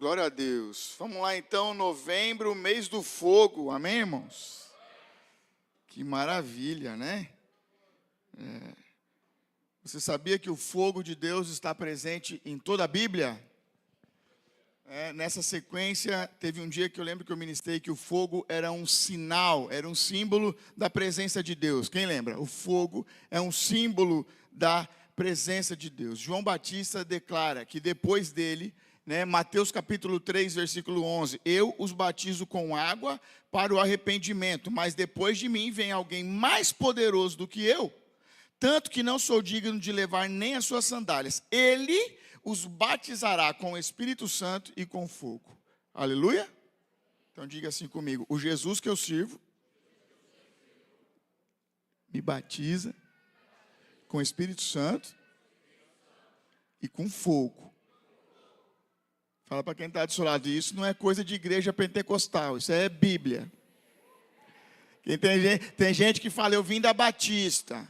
Glória a Deus. Vamos lá então, novembro, mês do fogo. Amém, irmãos? Que maravilha, né? Você sabia que o fogo de Deus está presente em toda a Bíblia? Nessa sequência, teve um dia que eu lembro que eu ministrei que o fogo era um sinal, era um símbolo da presença de Deus. Quem lembra? O fogo é um símbolo da presença de Deus. João Batista declara que depois dele, Mateus capítulo 3, versículo 11, eu os batizo com água para o arrependimento, mas depois de mim vem alguém mais poderoso do que eu, tanto que não sou digno de levar nem as suas sandálias. Ele os batizará com o Espírito Santo e com fogo. Aleluia? Então diga assim comigo: o Jesus que eu sirvo me batiza com o Espírito Santo e com fogo. Fala para quem está do seu lado, isso não é coisa de igreja pentecostal, isso é Bíblia. Tem gente que fala, eu vim da Batista,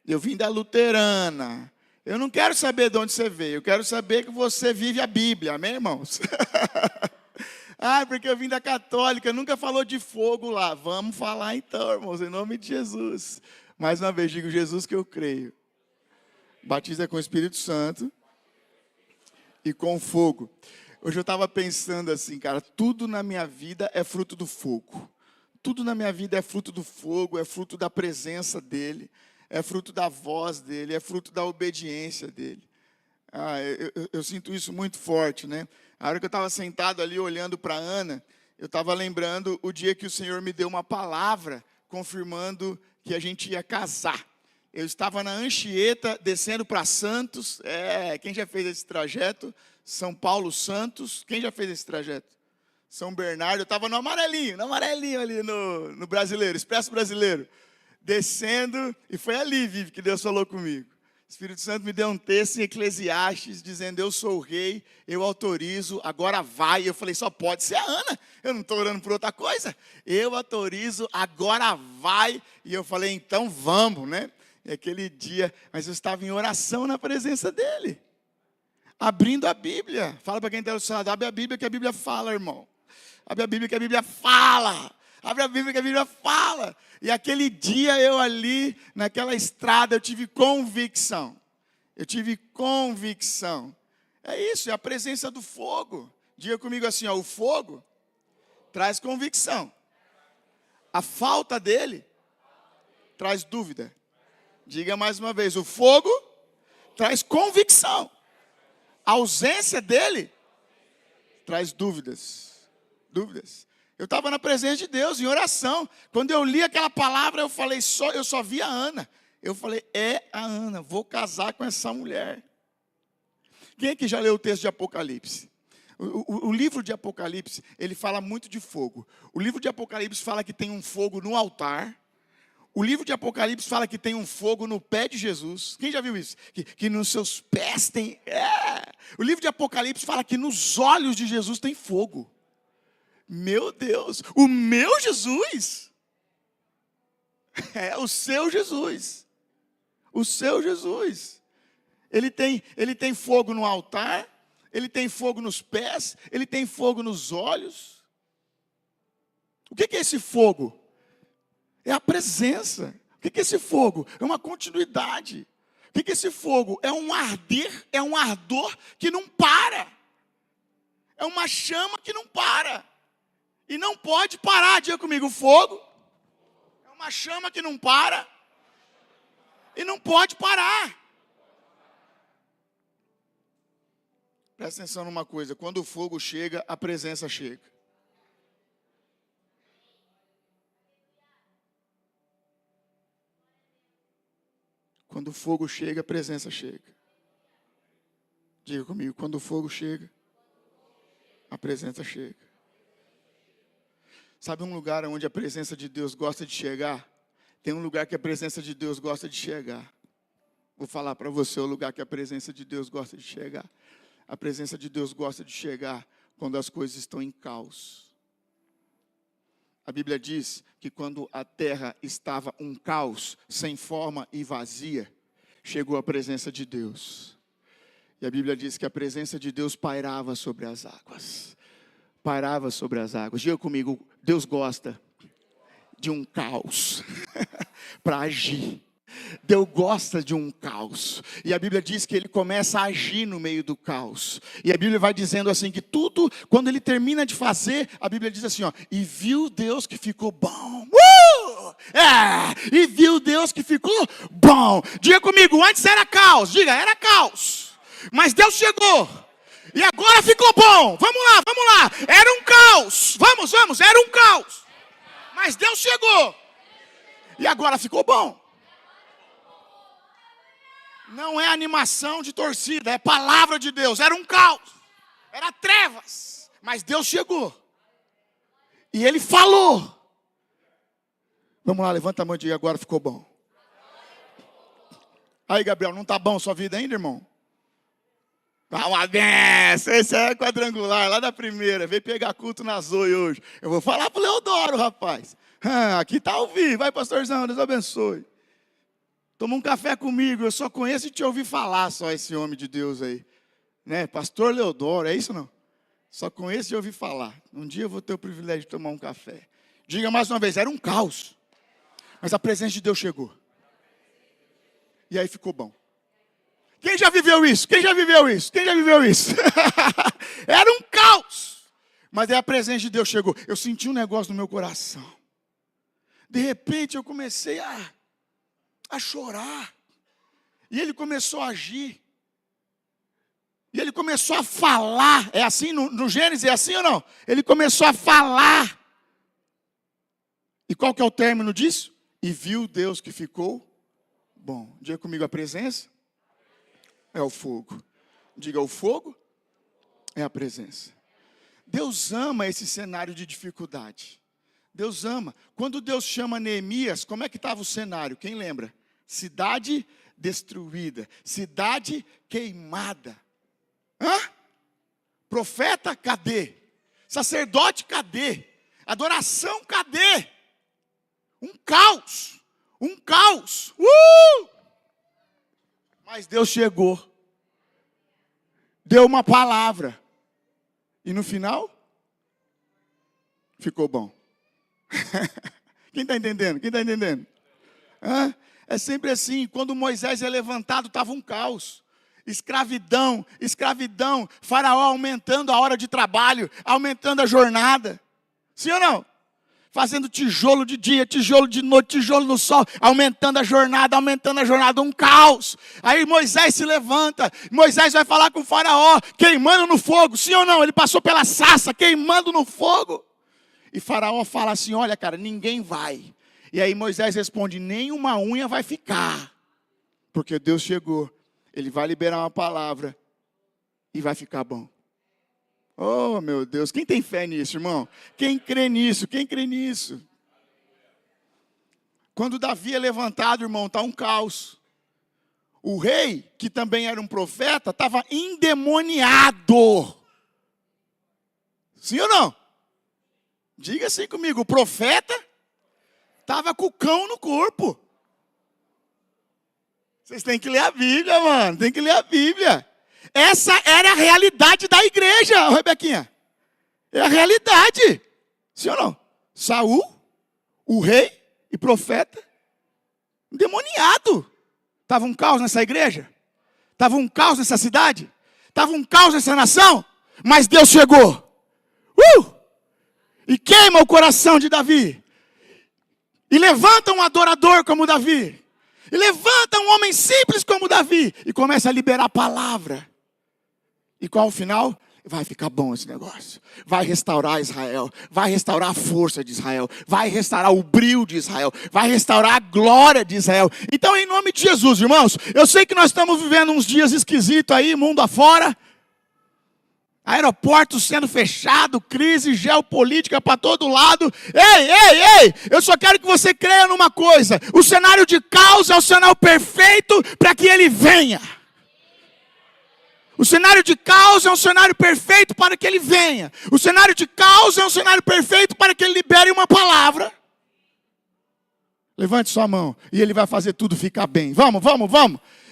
eu vim da Luterana. Eu não quero saber de onde você veio, eu quero saber que você vive a Bíblia, amém, irmãos? Porque eu vim da Católica, nunca falou de fogo lá. Vamos falar então, irmãos, em nome de Jesus. Mais uma vez, digo, Jesus que eu creio. Batiza com o Espírito Santo e com fogo. Hoje eu estava pensando assim, cara, tudo na minha vida é fruto do fogo. Tudo na minha vida é fruto do fogo, é fruto da presença dEle. É fruto da voz dele, é fruto da obediência dele. Eu sinto isso muito forte, né? A hora que eu estava sentado ali olhando para Ana, eu estava lembrando o dia que o Senhor me deu uma palavra confirmando que a gente ia casar. Eu estava na Anchieta, descendo para Santos. Quem já fez esse trajeto? São Paulo, Santos. Quem já fez esse trajeto? São Bernardo. Eu estava no amarelinho ali no Brasileiro, Expresso Brasileiro. Descendo, e foi ali, Vivi, que Deus falou comigo. O Espírito Santo me deu um texto em Eclesiastes, dizendo, eu sou o rei, eu autorizo, agora vai. Eu falei, só pode ser a Ana, eu não estou orando por outra coisa. Eu autorizo, agora vai. E eu falei, então vamos, né? E aquele dia, mas eu estava em oração na presença dele. Abrindo a Bíblia. Fala para quem está do seu lado, abre a Bíblia que a Bíblia fala, irmão. Abre a Bíblia que a Bíblia fala. Abre a Bíblia que a Bíblia fala. E aquele dia eu ali, naquela estrada, eu tive convicção. Eu tive convicção. É isso, é a presença do fogo. Diga comigo assim, o fogo traz convicção. A falta dele traz dúvida. Diga mais uma vez, o fogo traz convicção. A ausência dele traz dúvidas. Dúvidas. Eu estava na presença de Deus, em oração. Quando eu li aquela palavra, eu só vi a Ana. Eu falei, é a Ana, vou casar com essa mulher. Quem é que já leu o texto de Apocalipse? O livro de Apocalipse, ele fala muito de fogo. O livro de Apocalipse fala que tem um fogo no altar. O livro de Apocalipse fala que tem um fogo no pé de Jesus. Quem já viu isso? Que nos seus pés tem... O livro de Apocalipse fala que nos olhos de Jesus tem fogo. Meu Deus, o meu Jesus, o seu Jesus, o seu Jesus, ele tem fogo no altar, ele tem fogo nos pés, ele tem fogo nos olhos. O que é esse fogo? É a presença. O que é esse fogo? É uma continuidade. O que é esse fogo? É um arder, é um ardor que não para, é uma chama que não para. E não pode parar, diga comigo, o fogo é uma chama que não para e não pode parar. Presta atenção numa coisa, quando o fogo chega, a presença chega. Quando o fogo chega, a presença chega. Diga comigo, quando o fogo chega, a presença chega. Sabe um lugar onde a presença de Deus gosta de chegar? Tem um lugar que a presença de Deus gosta de chegar. Vou falar para você o lugar que a presença de Deus gosta de chegar. A presença de Deus gosta de chegar quando as coisas estão em caos. A Bíblia diz que quando a terra estava um caos, sem forma e vazia, chegou a presença de Deus. E a Bíblia diz que a presença de Deus pairava sobre as águas. Pairava sobre as águas. Diga comigo, Deus gosta de um caos para agir. Deus gosta de um caos. E a Bíblia diz que ele começa a agir no meio do caos. E a Bíblia vai dizendo assim que tudo, quando ele termina de fazer, a Bíblia diz assim, ó, e viu Deus que ficou bom. E viu Deus que ficou bom. Diga comigo, antes era caos. Diga, era caos. Mas Deus chegou. E agora ficou bom. Vamos lá. Era um caos. Vamos, era um caos. Mas Deus chegou. E agora ficou bom. Não é animação de torcida, é palavra de Deus. Era um caos, era trevas, mas Deus chegou. E Ele falou. Vamos lá, levanta a mão e diga, agora ficou bom. Aí, Gabriel, não está bom sua vida ainda, irmão? Tá uma benção, esse é quadrangular, lá da primeira. Veio pegar culto na Zoe hoje. Eu vou falar pro Leodoro, rapaz. Aqui está ao vivo, vai pastorzão, Deus abençoe. Toma um café comigo, eu só conheço e te ouvi falar só esse homem de Deus aí. Né? Pastor Leodoro, é isso não? Só conheço e ouvi falar. Um dia eu vou ter o privilégio de tomar um café. Diga mais uma vez, era um caos. Mas a presença de Deus chegou. E aí ficou bom. Quem já viveu isso? Era um caos. Mas aí a presença de Deus chegou. Eu senti um negócio no meu coração. De repente eu comecei a chorar. E ele começou a agir. E ele começou a falar. É assim no Gênesis? É assim ou não? Ele começou a falar. E qual que é o término disso? E viu Deus que ficou bom. Diga comigo, a presença é o fogo. Diga, o fogo é a presença. Deus ama esse cenário de dificuldade. Deus ama. Quando Deus chama Neemias, como é que estava o cenário? Quem lembra? Cidade destruída. Cidade queimada. Profeta, cadê? Sacerdote, cadê? Adoração, cadê? Um caos. Mas Deus chegou. Deu uma palavra. E no final, ficou bom. Quem está entendendo? É sempre assim. Quando Moisés é levantado, estava um caos. Escravidão. Faraó aumentando a hora de trabalho, aumentando a jornada. Sim ou não? Fazendo tijolo de dia, tijolo de noite, tijolo no sol, aumentando a jornada, um caos. Aí Moisés se levanta, Moisés vai falar com o Faraó, queimando no fogo. Sim ou não? Ele passou pela sarça, queimando no fogo. E Faraó fala assim, olha cara, ninguém vai. E aí Moisés responde, nem uma unha vai ficar. Porque Deus chegou, Ele vai liberar uma palavra e vai ficar bom. Oh, meu Deus, quem tem fé nisso, irmão? Quem crê nisso? Quando Davi é levantado, irmão, está um caos. O rei, que também era um profeta, estava endemoniado. Sim ou não? Diga assim comigo, o profeta estava com o cão no corpo. Vocês têm que ler a Bíblia, mano, Essa era a realidade da igreja, Rebequinha. É a realidade. Sim ou não? Saul, o rei e profeta, endemoniado. Estava um caos nessa igreja? Estava um caos nessa cidade? Estava um caos nessa nação? Mas Deus chegou. E queima o coração de Davi. E levanta um adorador como Davi. E levanta um homem simples como Davi. E começa a liberar a palavra. E qual o final? Vai ficar bom esse negócio. Vai restaurar Israel. Vai restaurar a força de Israel. Vai restaurar o brilho de Israel. Vai restaurar a glória de Israel. Então, em nome de Jesus, irmãos, eu sei que nós estamos vivendo uns dias esquisitos aí, mundo afora. Aeroportos sendo fechados, crise geopolítica para todo lado. Ei, eu só quero que você creia numa coisa. O cenário de caos é o cenário perfeito para que ele venha. O cenário de caos é um cenário perfeito para que ele venha. O cenário de caos é um cenário perfeito para que ele libere uma palavra. Levante sua mão e ele vai fazer tudo ficar bem. Vamos.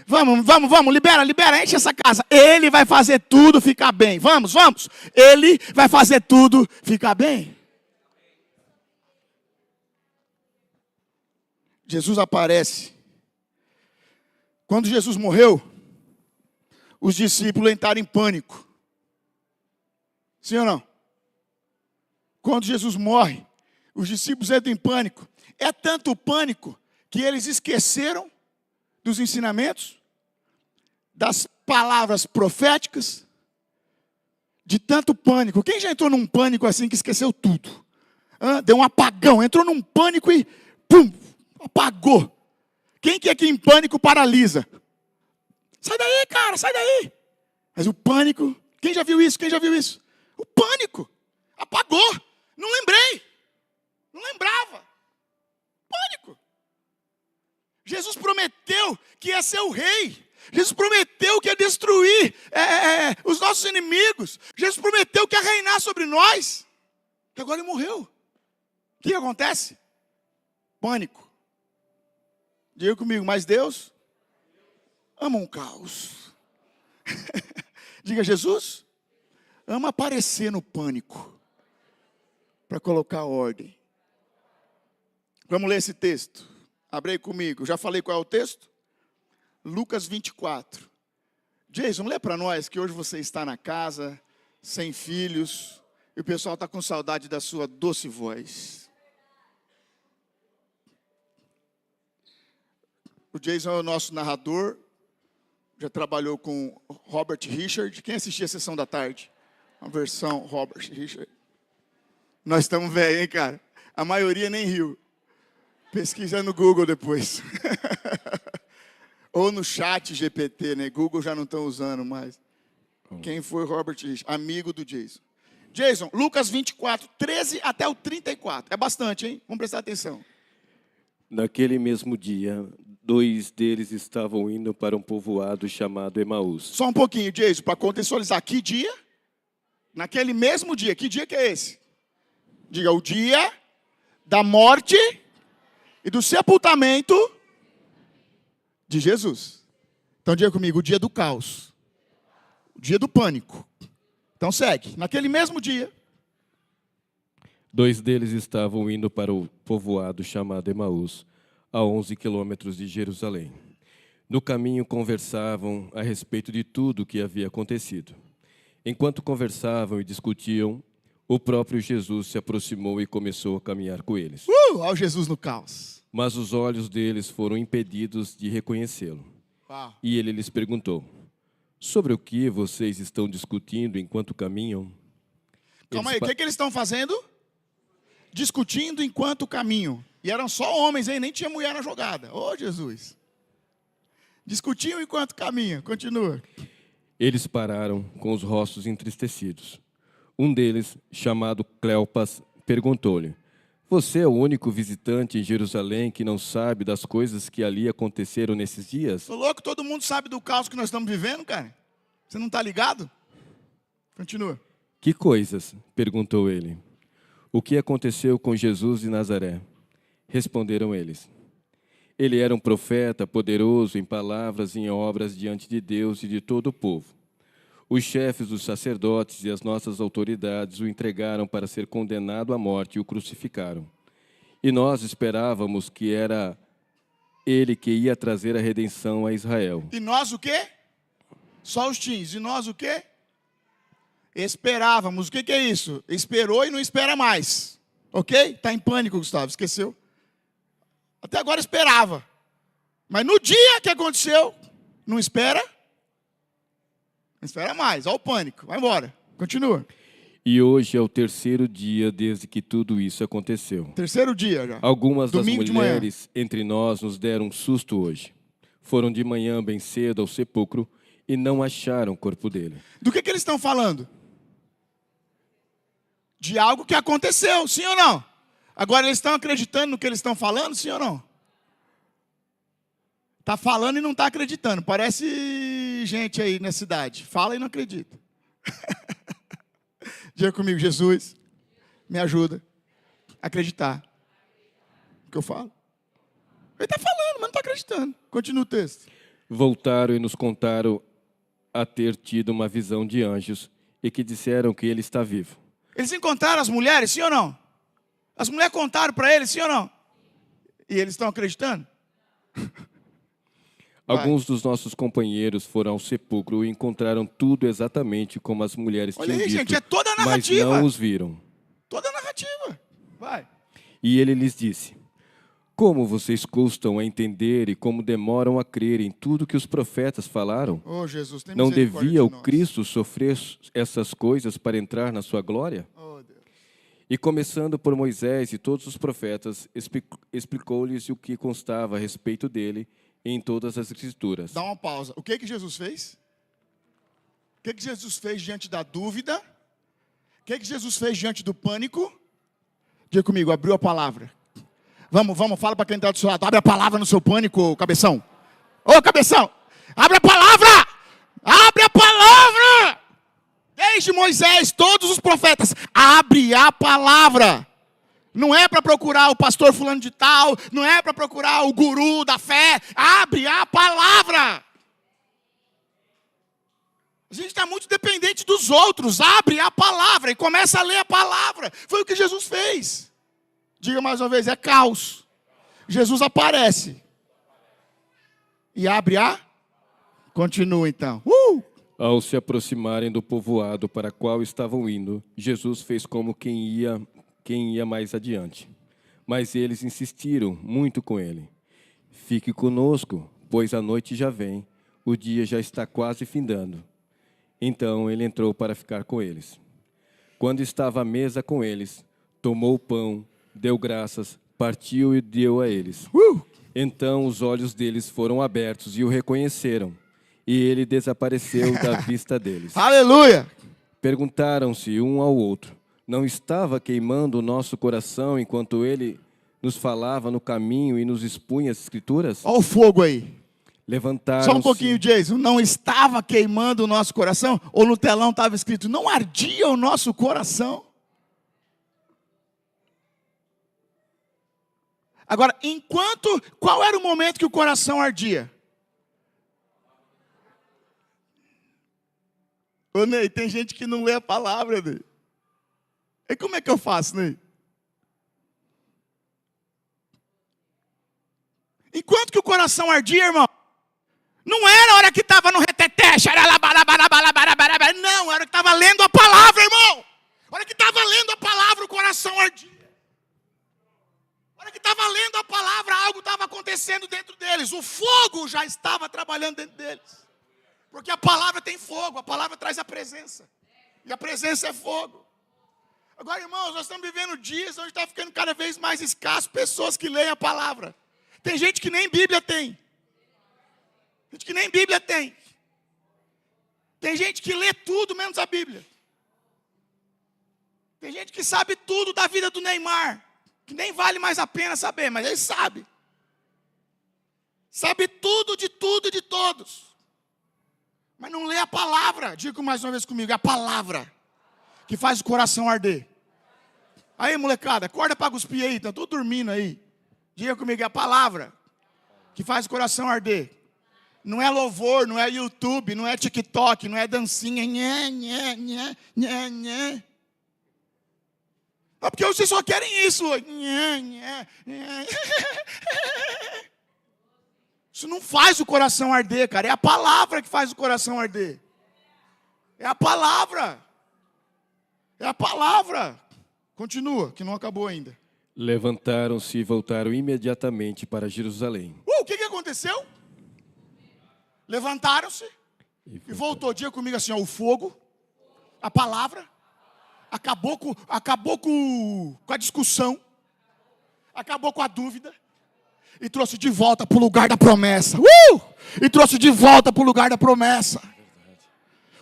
Vamos, libera, enche essa casa. Ele vai fazer tudo ficar bem. Vamos. Ele vai fazer tudo ficar bem. Jesus aparece. Quando Jesus morreu, os discípulos entraram em pânico. Sim ou não? Quando Jesus morre, os discípulos entram em pânico. É tanto pânico que eles esqueceram dos ensinamentos, das palavras proféticas, de tanto pânico. Quem já entrou num pânico assim que esqueceu tudo? Deu um apagão, entrou num pânico e pum, apagou. Quem que aqui em pânico paralisa? Sai daí, cara, sai daí. Mas o pânico, quem já viu isso? O pânico apagou. Não lembrei. Não lembrava. Pânico. Jesus prometeu que ia ser o rei. Jesus prometeu que ia destruir os nossos inimigos. Jesus prometeu que ia reinar sobre nós. E agora ele morreu. O que acontece? Pânico. Diga comigo, mas Deus ama um caos. Diga, Jesus ama aparecer no pânico para colocar ordem. Vamos ler esse texto. Abre aí comigo. Já falei qual é o texto? Lucas 24. Jason, lê para nós que hoje você está na casa, sem filhos, e o pessoal está com saudade da sua doce voz. O Jason é o nosso narrador. Já trabalhou com Robert Richard. Quem assistia a Sessão da Tarde? Uma versão Robert Richard. Nós estamos velhos, hein, cara? A maioria nem riu. Pesquisa no Google depois. Ou no chat GPT, né? Google já não estão usando mais. Quem foi Robert Richard? Amigo do Jason. Jason, Lucas 24, 13 até o 34. É bastante, hein? Vamos prestar atenção. Naquele mesmo dia, 2 deles estavam indo para um povoado chamado Emaús. Só um pouquinho, Jason, para contextualizar. Que dia? Naquele mesmo dia. Que dia que é esse? Diga, o dia da morte e do sepultamento de Jesus. Então diga comigo, o dia do caos. O dia do pânico. Então segue. Naquele mesmo dia. 2 deles estavam indo para o povoado chamado Emaús, a 11 quilômetros de Jerusalém. No caminho conversavam a respeito de tudo o que havia acontecido. Enquanto conversavam e discutiam, o próprio Jesus se aproximou e começou a caminhar com eles. Olha o Jesus no caos. Mas os olhos deles foram impedidos de reconhecê-lo. E ele lhes perguntou, sobre o que vocês estão discutindo enquanto caminham? Calma aí, o que eles estão fazendo? Discutindo enquanto caminham. E eram só homens, hein? Nem tinha mulher na jogada. Ô, Jesus. Discutiam enquanto caminham. Continua. Eles pararam com os rostos entristecidos. Um deles, chamado Cleopas, perguntou-lhe, você é o único visitante em Jerusalém que não sabe das coisas que ali aconteceram nesses dias? Tô louco, todo mundo sabe do caos que nós estamos vivendo, cara. Você não está ligado? Continua. Que coisas? Perguntou ele. O que aconteceu com Jesus de Nazaré? Responderam eles. Ele era um profeta poderoso em palavras e em obras diante de Deus e de todo o povo. Os chefes dos sacerdotes e as nossas autoridades o entregaram para ser condenado à morte e o crucificaram. E nós esperávamos que era ele que ia trazer a redenção a Israel. E nós o quê? Só os teens. E nós o quê? Esperávamos. O que é isso? Esperou e não espera mais. Ok? Está em pânico, Gustavo. Esqueceu? Até agora esperava. Mas no dia que aconteceu, não espera? Não espera mais. Olha o pânico. Vai embora. Continua. E hoje é o 3º dia desde que tudo isso aconteceu. 3º dia já. Algumas das Domingo mulheres entre nós nos deram um susto hoje. Foram de manhã bem cedo ao sepulcro e não acharam o corpo dele. Do que eles estão falando? De algo que aconteceu, sim ou não? Agora eles estão acreditando no que eles estão falando, sim ou não? Está falando e não está acreditando. Parece gente aí na cidade. Fala e não acredita. Diga comigo, Jesus, me ajuda a acreditar no que eu falo. Ele está falando, mas não está acreditando. Continua o texto. voltaram e nos contaram a ter tido uma visão de anjos e que disseram que ele está vivo. Eles encontraram as mulheres, sim ou não? As mulheres contaram para eles, sim ou não? E eles estão acreditando? Alguns dos nossos companheiros foram ao sepulcro e encontraram tudo exatamente como as mulheres Olha tinham aí, dito, gente, é toda a mas narrativa. não os viram. Toda a narrativa. Vai. E ele lhes disse: como vocês custam a entender e como demoram a crer em tudo que os profetas falaram? Oh, Jesus, tem Não misericórdia devia o de nós. Cristo sofrer essas coisas para entrar na sua glória? Oh, Deus. E começando por Moisés e todos os profetas, explicou-lhes o que constava a respeito dele em todas as Escrituras. Dá uma pausa. O que Jesus fez? O que Jesus fez diante da dúvida? O que Jesus fez diante do pânico? Diga comigo, abriu a palavra. Vamos, fala para quem está do seu lado. Abre a palavra no seu pânico, cabeção. Ô, cabeção, abre a palavra! Abre a palavra! Desde Moisés, todos os profetas, abre a palavra. Não é para procurar o pastor fulano de tal, não é para procurar o guru da fé. Abre a palavra. A gente está muito dependente dos outros. Abre a palavra e começa a ler a palavra. Foi o que Jesus fez. Diga mais uma vez, é caos. Jesus aparece. E abre a... Continua então. Ao se aproximarem do povoado para qual estavam indo, Jesus fez como quem ia mais adiante. Mas eles insistiram muito com ele. Fique conosco, pois a noite já vem, o dia já está quase findando. Então ele entrou para ficar com eles. Quando estava à mesa com eles, tomou o pão, deu graças, partiu e deu a eles. Então os olhos deles foram abertos e o reconheceram. E ele desapareceu da vista deles. Aleluia! Perguntaram-se um ao outro: não estava queimando o nosso coração enquanto ele nos falava no caminho e nos expunha as Escrituras? Olha o fogo aí. Levantaram-se. Só um pouquinho, Jason. Não estava queimando o nosso coração? Ou no telão estava escrito, não ardia o nosso coração? Agora, qual era o momento que o coração ardia? Ô, Ney, tem gente que não lê a palavra, Ney. E como é que eu faço, Ney? Enquanto que o coração ardia, irmão, não era a hora que estava no reteté, não, era a hora que estava lendo a palavra, irmão. A hora que estava lendo a palavra, o coração ardia. A hora que estava lendo a palavra, algo estava acontecendo dentro deles. O fogo já estava trabalhando dentro deles. Porque a palavra tem fogo, a palavra traz a presença. E a presença é fogo. Agora, irmãos, nós estamos vivendo dias onde está ficando cada vez mais escasso pessoas que leem a palavra. Tem gente que nem Bíblia tem. Gente que nem Bíblia tem. Tem gente que lê tudo menos a Bíblia. Tem gente que sabe tudo da vida do Neymar, que nem vale mais a pena saber, mas ele sabe. Sabe tudo e de todos. Mas não lê a palavra. Diga mais uma vez comigo, é a palavra que faz o coração arder. Aí, molecada, acorda para cuspir aí, estão todos dormindo aí. Diga comigo, é a palavra que faz o coração arder. Não é louvor, não é YouTube, não é TikTok, não é dancinha. É porque vocês só querem isso. Isso não faz o coração arder, cara. É a palavra que faz o coração arder. É a palavra. É a palavra. Continua, que não acabou ainda. Levantaram-se e voltaram imediatamente para Jerusalém. O que aconteceu? Levantaram-se e voltou. Diga comigo assim, ó, o fogo, a palavra, acabou com a discussão, acabou com a dúvida e trouxe de volta para o lugar da promessa. E trouxe de volta para o lugar da promessa.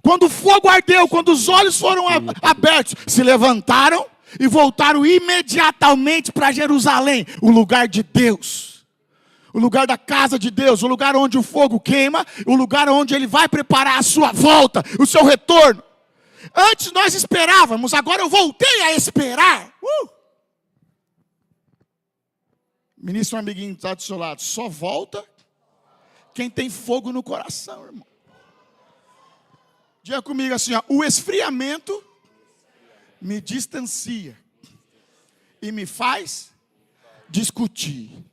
Quando o fogo ardeu, quando os olhos foram abertos, se levantaram e voltaram imediatamente para Jerusalém, o lugar de Deus. O lugar da casa de Deus, o lugar onde o fogo queima, o lugar onde Ele vai preparar a sua volta, o seu retorno. Antes nós esperávamos, agora eu voltei a esperar. Ministro, um amiguinho que está do seu lado, só volta quem tem fogo no coração, irmão. Diga comigo assim, ó, o esfriamento me distancia e me faz discutir.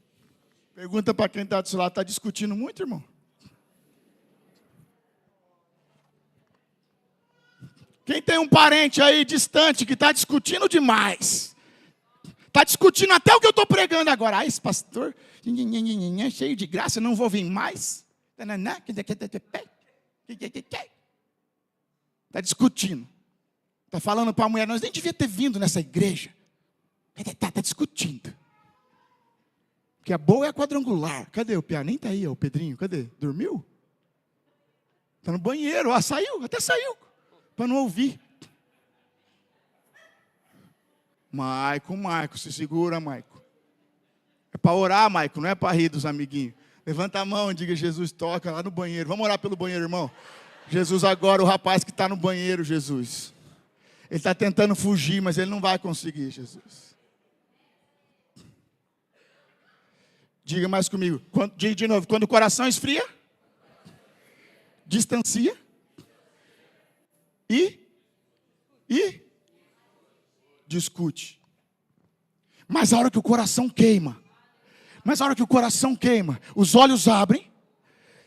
Pergunta para quem está do seu lado, está discutindo muito, irmão? Quem tem um parente aí distante que está discutindo demais? Está discutindo até o que eu estou pregando agora. Ah, esse pastor, cheio de graça, não vou vir mais. Está discutindo. Está falando para a mulher, nós nem devia ter vindo nessa igreja. Está discutindo. Porque a boa é a quadrangular. Cadê o Piá? Nem está aí, o Pedrinho. Cadê? Dormiu? Está no banheiro. Ah, saiu, até saiu. Para não ouvir. Maico, se segura, Maico. É para orar, Maico, não é para rir dos amiguinhos. Levanta a mão e diga, Jesus, toca lá no banheiro. Vamos orar pelo banheiro, irmão. Jesus agora, o rapaz que está no banheiro, Jesus. Ele está tentando fugir, mas ele não vai conseguir, Jesus. Diga mais comigo. Diga de novo. Quando o coração esfria, distancia e discute. Mas a hora que o coração queima, os olhos abrem,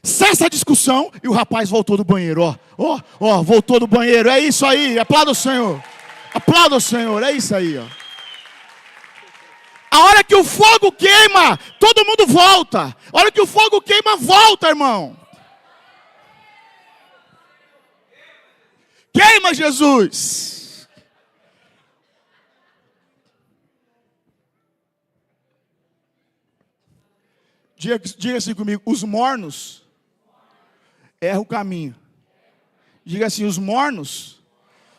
cessa a discussão e o rapaz voltou do banheiro. Ó, voltou do banheiro. É isso aí. Aplauda o Senhor. Aplauda o Senhor. É isso aí, ó. A hora que o fogo queima, todo mundo volta. A hora que o fogo queima, volta, irmão. Queima, Jesus. Diga assim comigo, os mornos erram o caminho. Diga assim, os mornos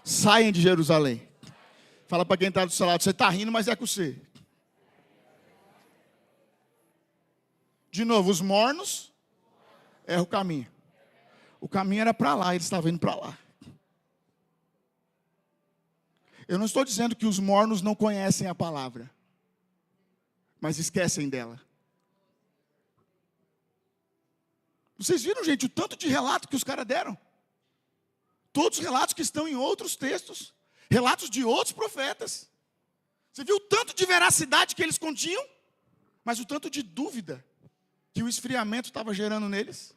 saem de Jerusalém. Fala para quem está do seu lado, você está rindo, mas é com você. De novo, os mornos erram o caminho. O caminho era para lá, eles estavam indo para lá. Eu não estou dizendo que os mornos não conhecem a palavra, mas esquecem dela. Vocês viram, gente, o tanto de relato que os caras deram? Todos os relatos que estão em outros textos, relatos de outros profetas. Você viu o tanto de veracidade que eles continham, mas o tanto de dúvida que o esfriamento estava gerando neles.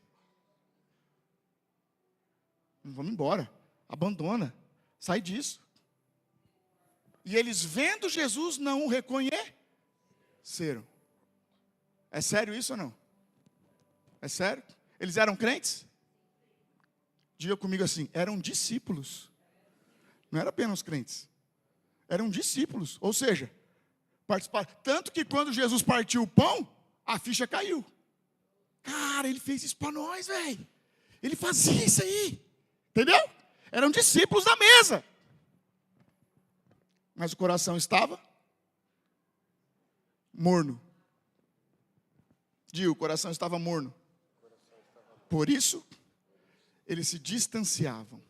Vamos embora, abandona, sai disso. E eles vendo Jesus não o reconheceram. É sério isso ou não? É sério? Eles eram crentes? Diga comigo assim, eram discípulos. Não eram apenas crentes. Eram discípulos. Ou seja, participaram. Tanto que quando Jesus partiu o pão, a ficha caiu. Cara, ele fez isso para nós, velho. Ele fazia isso aí. Entendeu? Eram discípulos da mesa. Mas o coração estava morno. Diga, o coração estava morno. Por isso, eles se distanciavam.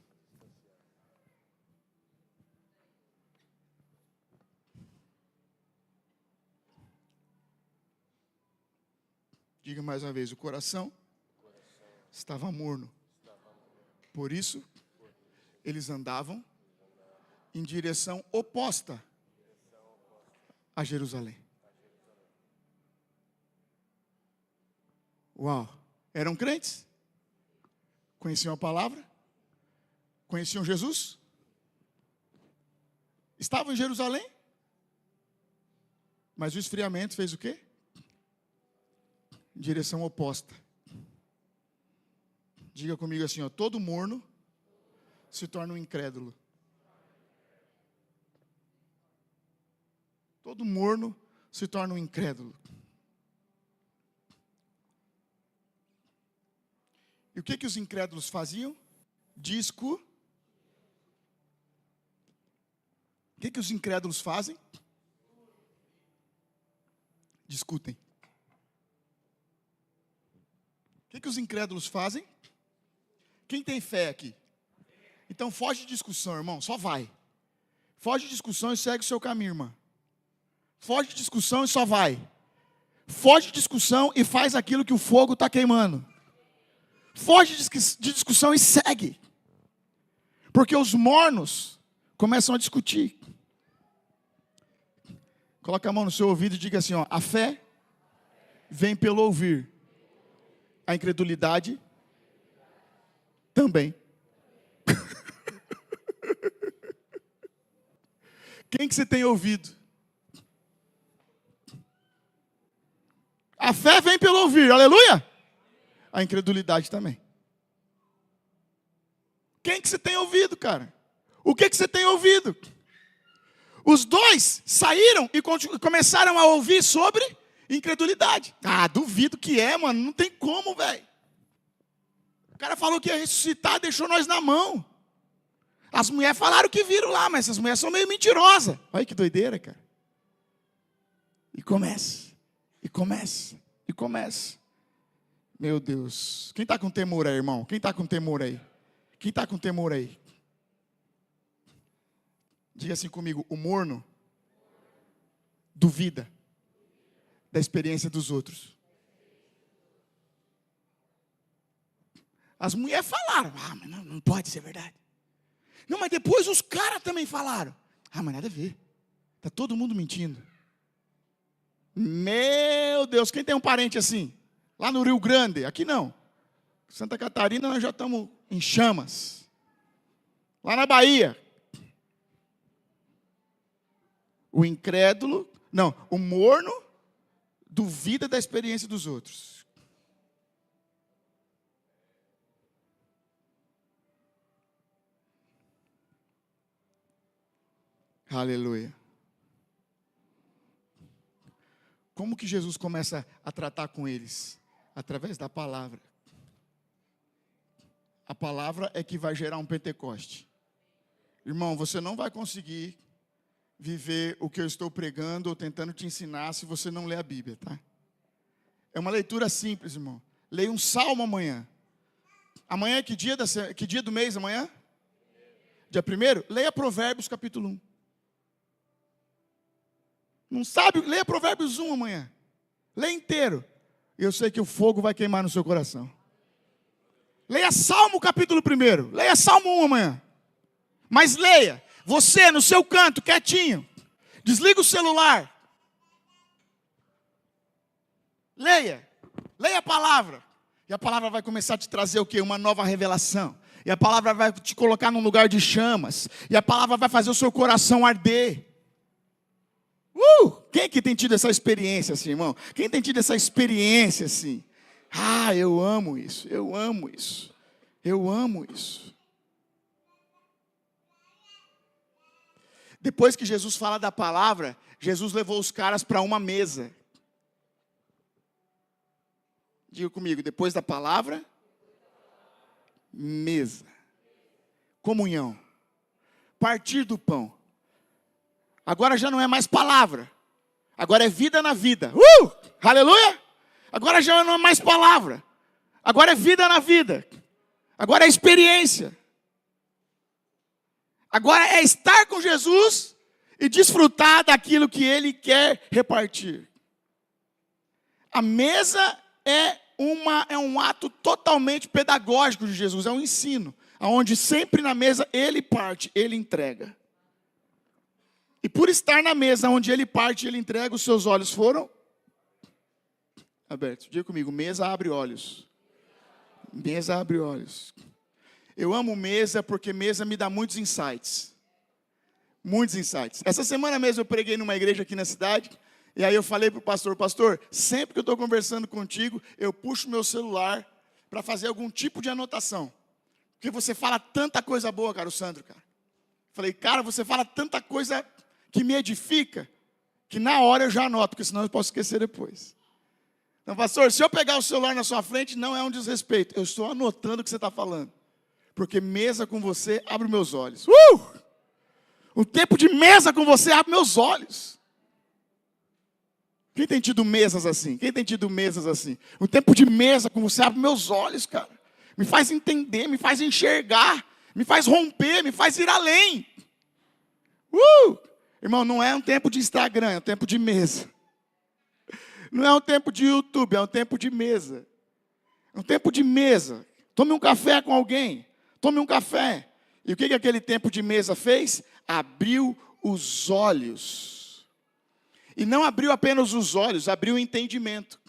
Diga mais uma vez, o coração estava morno. Por isso, eles andavam em direção oposta a Jerusalém. Uau! Eram crentes? Conheciam a palavra? Conheciam Jesus? Estavam em Jerusalém? Mas o esfriamento fez o quê? Em direção oposta. Diga comigo assim, ó, todo morno se torna um incrédulo. Todo morno se torna um incrédulo. E o que os incrédulos faziam? O que os incrédulos fazem? Discutem. O que os incrédulos fazem? Quem tem fé aqui? Então foge de discussão, irmão, só vai. Foge de discussão e segue o seu caminho, irmã. Foge de discussão e só vai. Foge de discussão e faz aquilo que o fogo está queimando. Foge de discussão e segue. Porque os mornos começam a discutir. Coloca a mão no seu ouvido e diga assim, ó, a fé vem pelo ouvir. A incredulidade também. Quem que você tem ouvido? A fé vem pelo ouvir, aleluia! A incredulidade também. Quem que você tem ouvido, cara? O que você tem ouvido? Os dois saíram e começaram a ouvir sobre incredulidade. Ah, duvido que é, mano, não tem como, velho. O cara falou que ia ressuscitar, deixou nós na mão. As mulheres falaram que viram lá, mas essas mulheres são meio mentirosas. Olha que doideira, cara. E começa. Meu Deus. Quem está com temor aí, irmão? Quem está com temor aí? Diga assim comigo, o morno duvida da experiência dos outros. As mulheres falaram, mas não pode ser verdade. Não, mas depois os caras também falaram. Mas nada a ver. Está todo mundo mentindo. Meu Deus, quem tem um parente assim? Lá no Rio Grande, aqui não. Santa Catarina nós já estamos em chamas. Lá na Bahia. O incrédulo, o morno duvida da experiência dos outros. Aleluia. Como que Jesus começa a tratar com eles? Através da palavra. A palavra é que vai gerar um Pentecoste. Irmão, você não vai conseguir viver o que eu estou pregando ou tentando te ensinar se você não ler a Bíblia, tá? É uma leitura simples, irmão. Leia um salmo amanhã. Amanhã é que dia do mês amanhã? Dia 1º? Leia Provérbios capítulo 1. Não sabe? Leia Provérbios 1 amanhã. Leia inteiro. Eu sei que o fogo vai queimar no seu coração. Leia Salmo capítulo 1. Leia Salmo 1 amanhã. Mas leia. Você no seu canto, quietinho. Desliga o celular. Leia. Leia a palavra. E a palavra vai começar a te trazer o quê? Uma nova revelação. E a palavra vai te colocar num lugar de chamas. E a palavra vai fazer o seu coração arder. Quem que tem tido essa experiência assim, irmão? Quem tem tido essa experiência assim? Eu amo isso. Depois que Jesus fala da palavra, Jesus levou os caras para uma mesa. Diga comigo, depois da palavra, mesa. Comunhão. Partir do pão. Agora já não é mais palavra. Agora é vida na vida. Aleluia! Agora já não é mais palavra. Agora é vida na vida. Agora é experiência. Agora é estar com Jesus e desfrutar daquilo que Ele quer repartir. A mesa é um ato totalmente pedagógico de Jesus. É um ensino. Onde sempre na mesa Ele parte, Ele entrega. E por estar na mesa onde Ele parte e Ele entrega, os seus olhos foram abertos. Diga comigo, mesa abre olhos. Mesa abre olhos. Eu amo mesa porque mesa me dá muitos insights. Muitos insights. Essa semana mesmo eu preguei numa igreja aqui na cidade. E aí eu falei para o pastor, sempre que eu estou conversando contigo, eu puxo meu celular para fazer algum tipo de anotação. Porque você fala tanta coisa boa, cara, o Sandro, cara. Falei, cara, você fala tanta coisa que me edifica, que na hora eu já anoto, porque senão eu posso esquecer depois. Então, pastor, se eu pegar o celular na sua frente, não é um desrespeito. Eu estou anotando o que você está falando. Porque mesa com você abre meus olhos. O tempo de mesa com você abre meus olhos. Quem tem tido mesas assim? O tempo de mesa com você abre meus olhos, cara. Me faz entender, me faz enxergar, me faz romper, me faz ir além. Irmão, não é um tempo de Instagram, é um tempo de mesa. Não é um tempo de YouTube, é um tempo de mesa. É um tempo de mesa. Tome um café com alguém. Tome um café. E o que aquele tempo de mesa fez? Abriu os olhos. E não abriu apenas os olhos, abriu o entendimento.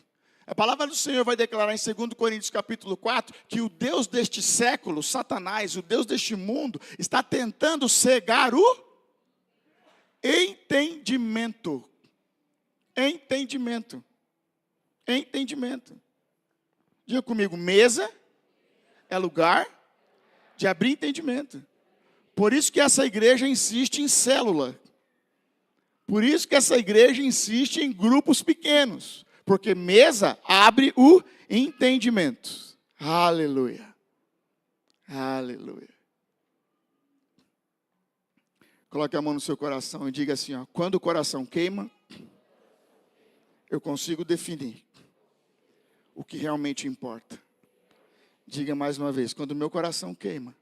A palavra do Senhor vai declarar em 2 Coríntios capítulo 4, que o Deus deste século, Satanás, o Deus deste mundo, está tentando cegar o entendimento. Entendimento. Entendimento. Diga comigo, mesa é lugar de abrir entendimento. Por isso que essa igreja insiste em célula. Por isso que essa igreja insiste em grupos pequenos. Porque mesa abre o entendimento. Aleluia. Aleluia. Coloque a mão no seu coração e diga assim, ó, quando o coração queima, eu consigo definir o que realmente importa. Diga mais uma vez, quando o meu coração queima,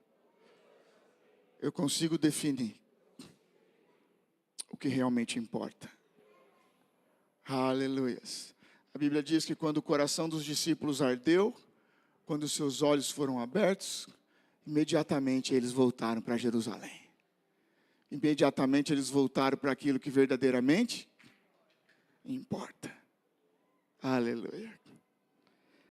eu consigo definir o que realmente importa. Aleluias. A Bíblia diz que quando o coração dos discípulos ardeu, quando os seus olhos foram abertos, imediatamente eles voltaram para Jerusalém. Imediatamente eles voltaram para aquilo que verdadeiramente importa. Aleluia.